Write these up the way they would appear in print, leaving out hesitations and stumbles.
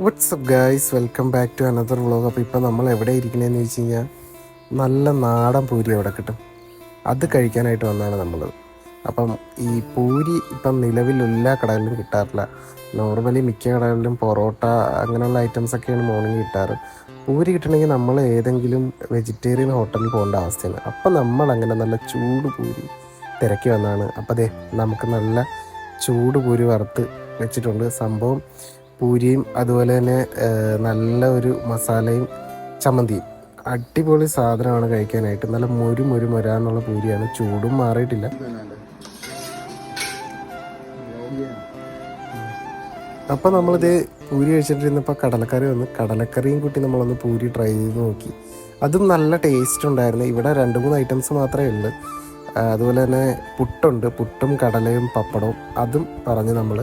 WhatsApp guys, welcome back to another vlog. അപ്പോൾ ഇപ്പോൾ നമ്മൾ എവിടെ ഇരിക്കണേന്ന് വെച്ച് കഴിഞ്ഞാൽ നല്ല നാടൻ പൂരി അവിടെ കിട്ടും. അത് കഴിക്കാനായിട്ട് വന്നതാണ് നമ്മൾ. അപ്പം ഈ പൂരി ഇപ്പം നിലവിൽ എല്ലാ കടകളിലും കിട്ടാറില്ല. നോർമലി മിക്ക കടകളിലും പൊറോട്ട അങ്ങനെയുള്ള ഐറ്റംസൊക്കെയാണ് മോർണിംഗ് കിട്ടാറ്. പൂരി കിട്ടണമെങ്കിൽ നമ്മൾ ഏതെങ്കിലും വെജിറ്റേറിയൻ ഹോട്ടലിൽ പോകേണ്ട അവസ്ഥയാണ്. അപ്പം നമ്മളങ്ങനെ നല്ല ചൂട് പൂരി തിരക്കി വന്നതാണ്. അപ്പോൾ അതെ, നമുക്ക് നല്ല ചൂട് പൂരി വറുത്ത് വെച്ചിട്ടുണ്ട്. സംഭവം പൂരിയും അതുപോലെ തന്നെ നല്ല ഒരു മസാലയും ചമ്മന്തിയും അടിപൊളി സാധനമാണ് കഴിക്കാനായിട്ട്. നല്ല മൊരാന്നുള്ള പൂരിയാണ്. ചൂടും മാറിയിട്ടില്ല. അപ്പോൾ നമ്മളിത് പൂരി കഴിച്ചിട്ടിരുന്നപ്പോൾ കടലക്കറി വന്ന് കടലക്കറിയും കൂട്ടി നമ്മളൊന്ന് പൂരി ട്രൈ ചെയ്ത് നോക്കി. അതും നല്ല ടേസ്റ്റ് ഉണ്ടായിരുന്നു. ഇവിടെ 2-3 ഐറ്റംസ് മാത്രമേ ഉള്ളൂ. അതുപോലെ തന്നെ പുട്ടുണ്ട്, പുട്ടും കടലയും പപ്പടവും. അതും പറഞ്ഞ് നമ്മൾ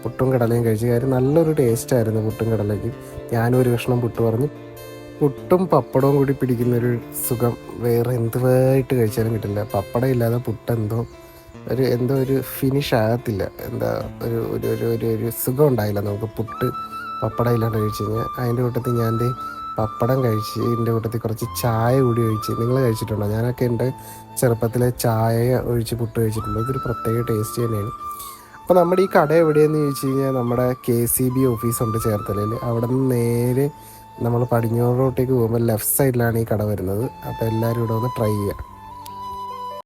പുട്ടും കടലയും കഴിച്ച കാര്യം നല്ലൊരു ടേസ്റ്റായിരുന്നു. പുട്ടും കടലയ്ക്കും ഞാനൊരു കഷ്ണം പുട്ട് പറഞ്ഞു. പുട്ടും പപ്പടവും കൂടി പിടിക്കുന്നൊരു സുഖം വേറെ എന്തുവായിട്ട് കഴിച്ചാലും കിട്ടില്ല. പപ്പടം ഇല്ലാതെ പുട്ട് എന്തോ ഒരു ഫിനിഷ് ആകത്തില്ല. എന്താ ഒരു ഒരു ഒരു ഒരു ഒരു സുഖം ഉണ്ടായില്ല നമുക്ക് പുട്ട് പപ്പടം ഇല്ലാണ്ട് കഴിച്ച് കഴിഞ്ഞാൽ. അതിൻ്റെ കൂട്ടത്തിൽ ഞാൻ പപ്പടം കഴിച്ച് ഇതിൻ്റെ കൂട്ടത്തിൽ കുറച്ച് ചായ കൂടി ഒഴിച്ച്. നിങ്ങൾ കഴിച്ചിട്ടുണ്ടോ? ഞാനൊക്കെ എൻ്റെ ചെറുപ്പത്തിലെ ചായ ഒഴിച്ച് പുട്ട് കഴിച്ചിട്ടുണ്ട്. ഇതൊരു പ്രത്യേക ടേസ്റ്റ് തന്നെയാണ്. അപ്പോൾ നമ്മുടെ ഈ കട എവിടെയെന്ന് ചോദിച്ചു കഴിഞ്ഞാൽ നമ്മുടെ KCB ഓഫീസുണ്ട് ചേർത്തലയിൽ. അവിടെ നിന്ന് നേരെ നമ്മൾ പടിഞ്ഞാറോട്ടേക്ക് പോകുമ്പോൾ ലെഫ്റ്റ് സൈഡിലാണ് ഈ കട വരുന്നത്. അപ്പോൾ എല്ലാവരും ഇവിടെ ഒന്ന് ട്രൈ ചെയ്യാം.